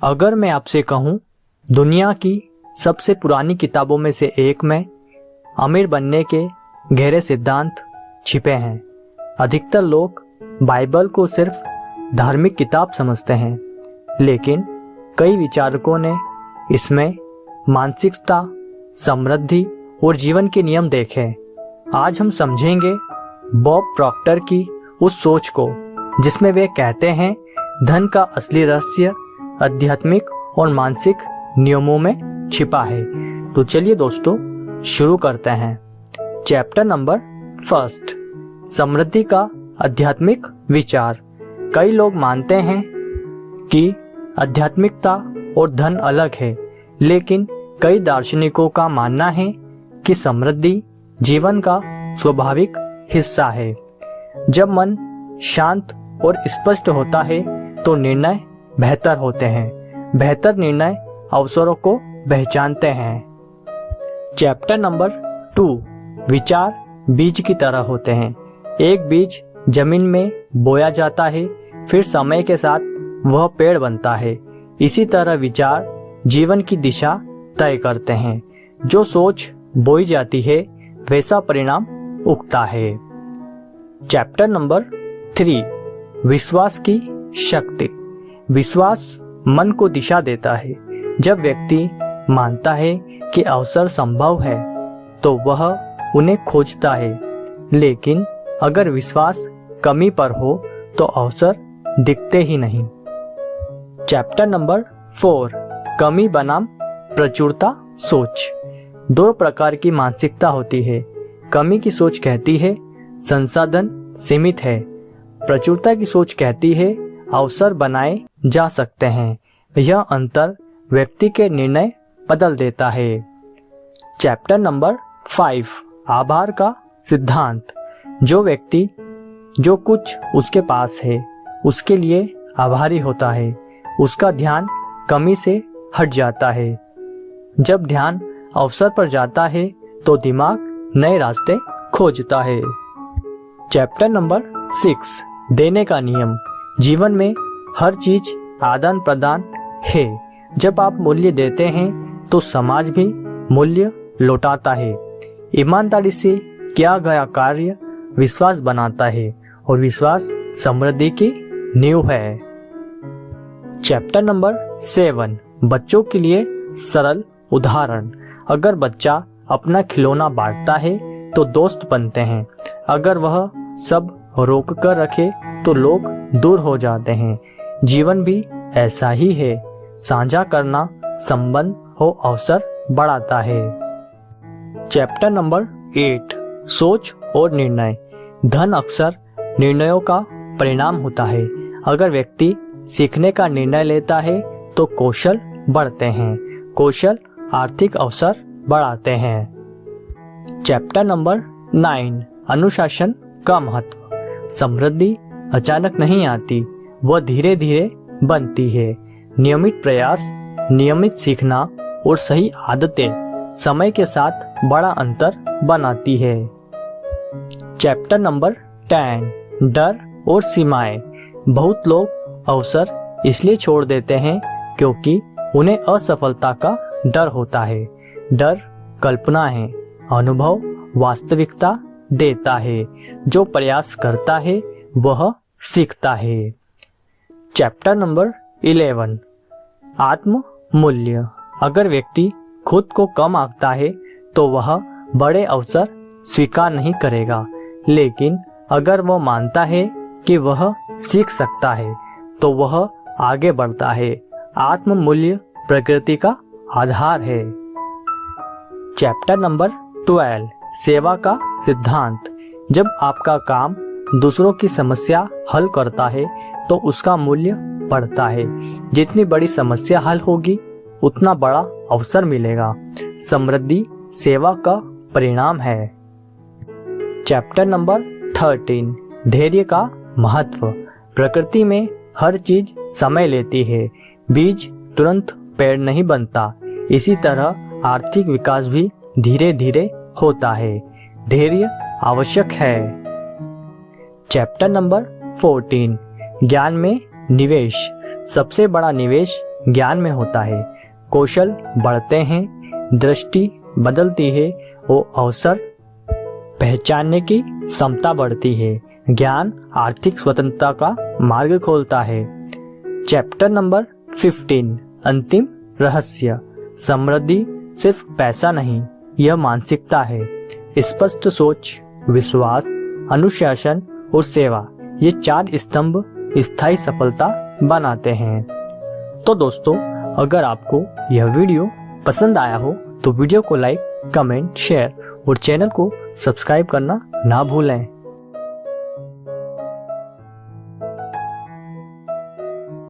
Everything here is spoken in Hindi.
अगर मैं आपसे कहूँ दुनिया की सबसे पुरानी किताबों में से एक में अमीर बनने के गहरे सिद्धांत छिपे हैं। अधिकतर लोग बाइबल को सिर्फ धार्मिक किताब समझते हैं, लेकिन कई विचारकों ने इसमें मानसिकता, समृद्धि और जीवन के नियम देखे। आज हम समझेंगे बॉब प्रॉक्टर की उस सोच को जिसमें वे कहते हैं धन का असली रहस्य आध्यात्मिक और मानसिक नियमों में छिपा है। तो चलिए दोस्तों शुरू करते हैं। चैप्टर नंबर 1, समृद्धि का आध्यात्मिक विचार। कई लोग मानते हैं कि आध्यात्मिकता और धन अलग है, लेकिन कई दार्शनिकों का मानना है कि समृद्धि जीवन का स्वाभाविक हिस्सा है। जब मन शांत और स्पष्ट होता है तो निर्णय बेहतर होते हैं। बेहतर निर्णय अवसरों को पहचानते हैं। चैप्टर नंबर 2, विचार बीज की तरह होते हैं। एक बीज जमीन में बोया जाता है, फिर समय के साथ वह पेड़ बनता है। इसी तरह विचार जीवन की दिशा तय करते हैं। जो सोच बोई जाती है वैसा परिणाम उगता है। चैप्टर नंबर 3, विश्वास की शक्ति। विश्वास मन को दिशा देता है। जब व्यक्ति मानता है कि अवसर संभव है तो वह उन्हें खोजता है, लेकिन अगर विश्वास कमी पर हो तो अवसर दिखते ही नहीं। चैप्टर नंबर 4, कमी बनाम प्रचुरता सोच। 2 प्रकार की मानसिकता होती है। कमी की सोच कहती है संसाधन सीमित है। प्रचुरता की सोच कहती है अवसर बनाए जा सकते हैं। यह अंतर व्यक्ति के निर्णय बदल देता है। चैप्टर नंबर 5, आभार का सिद्धांत। जो व्यक्ति जो कुछ उसके पास है उसके लिए आभारी होता है, उसका ध्यान कमी से हट जाता है। जब ध्यान अवसर पर जाता है तो दिमाग नए रास्ते खोजता है। चैप्टर नंबर 6, देने का नियम। जीवन में हर चीज आदान प्रदान है। जब आप मूल्य देते हैं तो समाज भी मूल्य लौटाता है। ईमानदारी से किया गया कार्य विश्वास बनाता है और विश्वास समृद्धि की नींव है। चैप्टर नंबर 7, बच्चों के लिए सरल उदाहरण। अगर बच्चा अपना खिलौना बांटता है तो दोस्त बनते हैं। अगर वह सब रोक कर रखे तो लोग दूर हो जाते हैं। जीवन भी ऐसा ही है। साझा करना संबंध हो अवसर बढ़ाता है। चैप्टर नंबर 8, सोच और निर्णय। धन अक्सर निर्णयों का परिणाम होता है। अगर व्यक्ति सीखने का निर्णय लेता है तो कौशल बढ़ते हैं। कौशल आर्थिक अवसर बढ़ाते हैं। चैप्टर नंबर 9, अनुशासन का महत्व। समृद्धि अचानक नहीं आती, वह धीरे धीरे बनती है। नियमित प्रयास, नियमित सीखना और सही आदतें समय के साथ बड़ा अंतर बनाती है। चैप्टर नंबर 10, डर और सीमाएं। बहुत लोग अवसर इसलिए छोड़ देते हैं क्योंकि उन्हें असफलता का डर होता है। डर कल्पना है, अनुभव वास्तविकता देता है। जो प्रयास करता है वह सीखता है। चैप्टर नंबर 11, आत्म मूल्य। अगर व्यक्ति खुद को कम आंकता है तो वह बड़े अवसर स्वीकार नहीं करेगा, लेकिन अगर वह मानता है कि वह सीख सकता है तो वह आगे बढ़ता है। आत्म मूल्य प्रकृति का आधार है। चैप्टर नंबर 12, सेवा का सिद्धांत। जब आपका काम दूसरों की समस्या हल करता है तो उसका मूल्य बढ़ता है। जितनी बड़ी समस्या हल होगी उतना बड़ा अवसर मिलेगा। समृद्धि सेवा का परिणाम है। चैप्टर नंबर 13, धैर्य का महत्व। प्रकृति में हर चीज समय लेती है। बीज तुरंत पेड़ नहीं बनता। इसी तरह आर्थिक विकास भी धीरे धीरे होता है। धैर्य आवश्यक है। चैप्टर नंबर 14, ज्ञान में निवेश। सबसे बड़ा निवेश ज्ञान में होता है। कौशल बढ़ते हैं, दृष्टि बदलती है और अवसर पहचानने की क्षमता बढ़ती है। ज्ञान आर्थिक स्वतंत्रता का मार्ग खोलता है। चैप्टर नंबर 15, अंतिम रहस्य। समृद्धि सिर्फ पैसा नहीं, यह मानसिकता है। स्पष्ट सोच, विश्वास, अनुशासन और सेवा, ये 4 स्तंभ स्थायी सफलता बनाते हैं। तो दोस्तों, अगर आपको यह वीडियो पसंद आया हो तो वीडियो को लाइक, कमेंट, शेयर और चैनल को सब्सक्राइब करना ना भूलें।